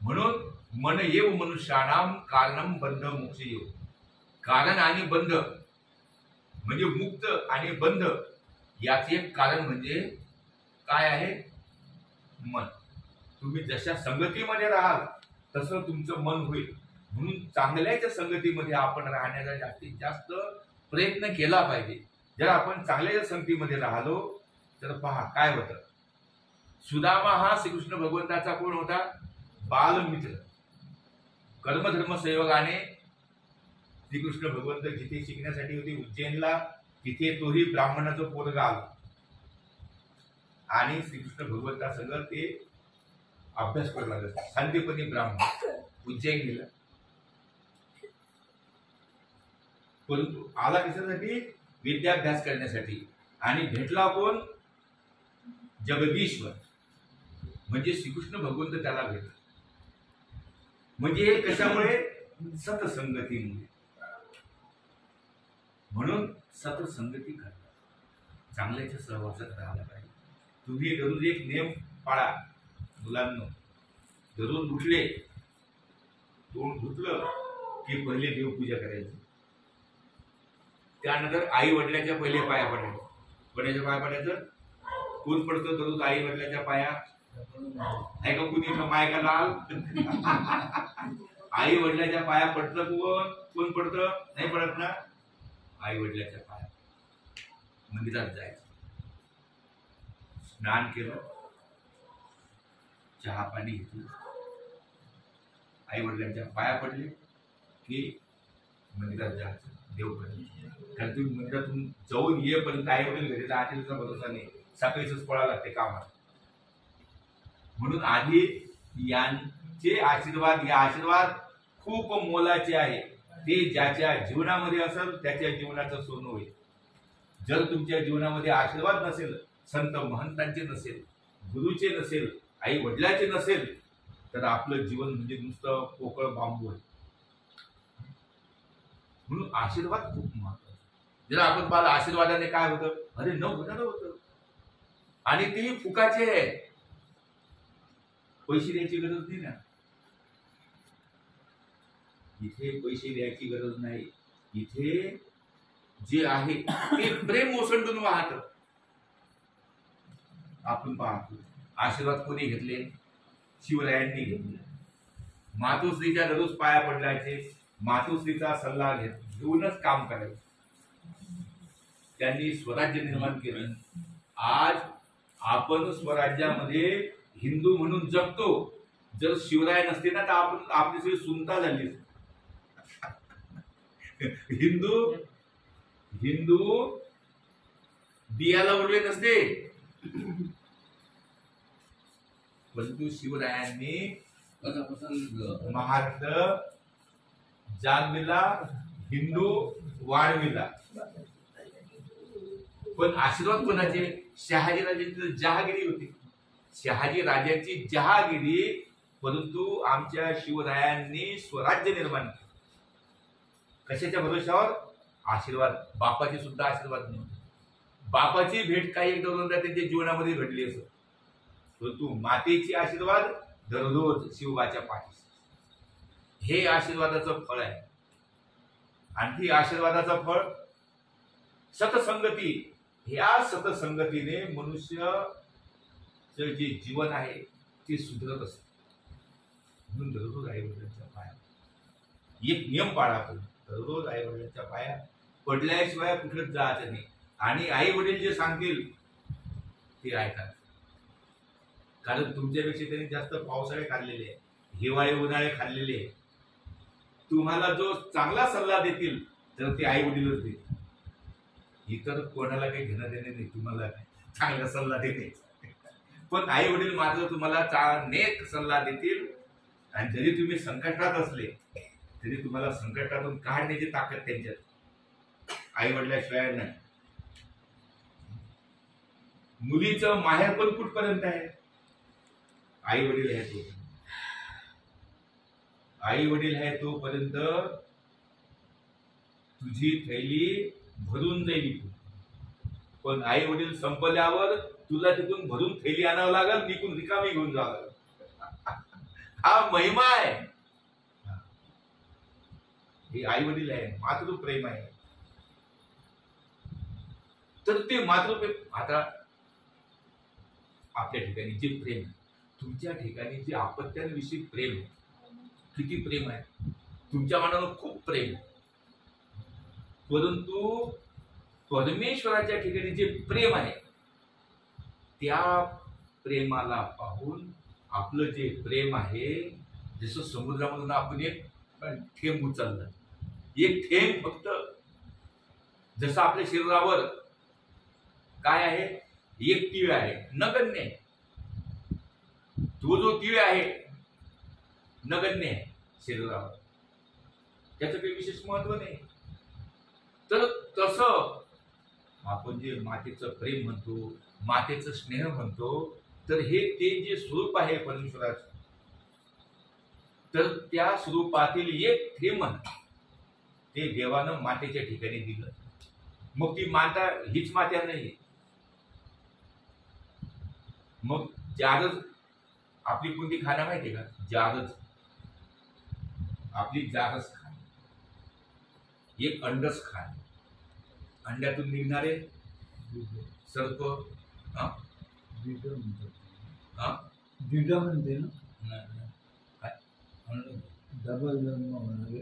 म्हणून मन येव मनुष्याणाम कारणम बंध मोक्ष येव. कारण आणि बंध म्हणजे मुक्त आणि बंध याचे एक कारण म्हणजे काय आहे? मन. तुम्ही जशा संगतीमध्ये राहाल तसं तुमचं मन होईल. म्हणून चांगल्याच्या संगतीमध्ये आपण राहण्याचा जास्तीत जास्त प्रयत्न केला पाहिजे. जर आपण चांगल्या संगतीमध्ये राहिलो तर पहा काय होतं. सुदामा हा श्रीकृष्ण भगवंताचा कोण होता? बालमित्र. कर्मधर्म संयोगाने श्रीकृष्ण भगवंत जिथे शिकण्यासाठी होते उज्जैनला, तिथे तोही ब्राह्मणाचं पोरगा आला आणि श्रीकृष्ण भगवंतासंग ते अभ्यास करू लागले. संदीपनी ब्राह्मण उज्जैनीला. परंतु आला कशासाठी? विद्याभ्यास करण्यासाठी. आणि भेटला कोण? जगदीश्वर म्हणजे श्रीकृष्ण भगवंत त्याला भेटला. म्हणजे हे कशामुळे? सतसंगतीमुळे. म्हणून सतसंगती करा, चांगल्याच्या सहवासात राहायला पाहिजे. तुम्ही दररोज एक नियम पाळा मुलांना. दररोज उठले, तोंड धुतलं की पहिले देवपूजा करायची. त्यानंतर आई वडिलांच्या पहिले पाया पडायचं. वडिलांच्या पाया पडायचं. कोण पडतं दररोज आई वडिलांच्या पाया? आहे का कुणी मायका लाल? आई वडिलांच्या पाया पडतं कोण? कोण पडतं? नाही पडत ना. आई वडिलांच्या पाया मंदिरात जायचं, स्नान केलं, चहा पाणी घेतलं, आई वडिलांच्या पाया पडले की मंदिरात जायचं, देव करायचं. कारण तुम्ही मंदिरातून जाऊन येईपर्यंत आई वडील घरी राहतीलचा भरोसा नाही. सकाळीच पळायला लागते कामात. म्हणून आधी यांचे आशीर्वाद, या आशीर्वाद खूप मोलाचे आहे. ते ज्याच्या जीवनामध्ये असेल त्याच्या जीवनाचं सोनं होईल. जर तुमच्या जीवनामध्ये आशीर्वाद नसेल, संत महंतांचे नसेल, गुरुचे नसेल, आई वडिलाचे नसेल, तर आपलं जीवन म्हणजे नुसतं पोकळ बांबू आहे. म्हणून आशीर्वाद खूप महत्वाचा. जर आपण पाहिलं आशीर्वादाने काय होतं? अरे न होणारं होतं. आणि ते फुकाचे आहे. पैसे द्यायची गरज नाही ना. इथे पैसे द्यायची गरज नाही. इथे जे आहे ते प्रेम ओसंडून वाहत. आपण पाहतो आशीर्वाद कोणी घेतले? शिवरायांनी घेतले. मातोश्रीच्या दररोज पाया पडल्याचे, मातोश्रीचा सल्ला घेऊनच काम करायचं. त्यांनी स्वराज्य निर्माण केलं. आज आपण स्वराज्यामध्ये हिंदू म्हणून जगतो. जर शिवराय नसते ना तर आपण आपली सगळी सुनता झाली. हिंदू बियाला उडले नसते. परंतु शिवरायांनी महाराष्ट्र जागविला, हिंदू वाढविला. पण आशीर्वाद कोणाचे? शहाजी राजांची जहागिरी होती. शहाजी राजांची जहागिरी. परंतु आमच्या शिवरायांनी स्वराज्य निर्माण केलं. कशाच्या भरोशावर? आशीर्वाद. बापाचे सुद्धा आशीर्वाद नव्हते. बापाची भेट काही एक दोनदा त्यांच्या जीवनामध्ये घडली असं. परंतु मातेची आशीर्वाद दररोज शिवबाच्या पाठीशी. हे आशीर्वादाचं फळ आहे. आणखी आशीर्वादाचं फळ सतसंगती. ह्या सतसंगतीने मनुष्य जे जीवन आहे ते सुधरत असते. म्हणून दररोज आई वडिलांच्या पाया एक नियम पाळा. दररोज आई वडिलांच्या पाया पडल्याशिवाय कुठेच जायचं नाही. आणि आई वडील जे सांगतील ते ऐका. कारण तुमच्यापेक्षा त्यांनी जास्त पावसाळे खाल्लेले आहे, हिवाळे उन्हाळे खाल्लेले आहे. तुम्हाला जो चांगला सल्ला देतील तर ते आई वडीलच देतील. इतर कोणाला काही घेणं देणे नाही. तुम्हाला चांगला सल्ला देते पण आई वडील मात्र तुम्हाला नेक सल्ला देतील. आणि जरी तुम्ही संकटात असले तरी तुम्हाला संकटातून काढण्याची ताकद त्यांच्यात. आई वडिलाशिवाय नाही. मुलीचं माहेर पण कुठपर्यंत आहे? आई वडील आहे तो. आई वडील आहे तोपर्यंत तुझी थैली भरून जाईल. पण आई वडील संपल्यावर तुला तिथून भरून थैली आणावं लागेल, निघून रिकामी घेऊन जावं लागेल. हा महिमा आहे. हे आई वडील आहे, मातृप्रेम आहे. तर ते मातृप्रेम आता आपल्या ठिकाणी जे प्रेम आहे, तुमच्या ठिकाणी जे आपत्यांविषयी प्रेम आहे, किती प्रेम आहे तुमच्या मनावर, खूप प्रेम आहे. परंतु परमेश्वराच्या ठिकाणी जे प्रेम आहे, त्या प्रेमाला पाहून आपलं जे प्रेम आहे, जसं समुद्रामधून आपण एक थेंब उचललं, एक थेंब फक्त, जसं आपल्या शरीरावर काय आहे, एक तीळ आहे, नगण्य आहे. तो जो तीळ आहे नगण्य आहे शरीरावर, त्याचं काही विशेष महत्व नाही. तर तसं आपण जे मातेचं प्रेम म्हणतो, मातेचं स्नेह म्हणतो, तर हे ते जे स्वरूप आहे परमेश्वराचं, तर त्या स्वरूपातील एक थेंब ते देवानं मातेच्या ठिकाणी दिलं. मग ती माता हीच माता नाही, मग जारच आपली कोणती खाणं माहितीये का? जारच, आपली जारच खाण, एक अंडच खाण, अंड्यातून निघणारे सर्प, म्हणते ना, काय डबल जन्म होणारे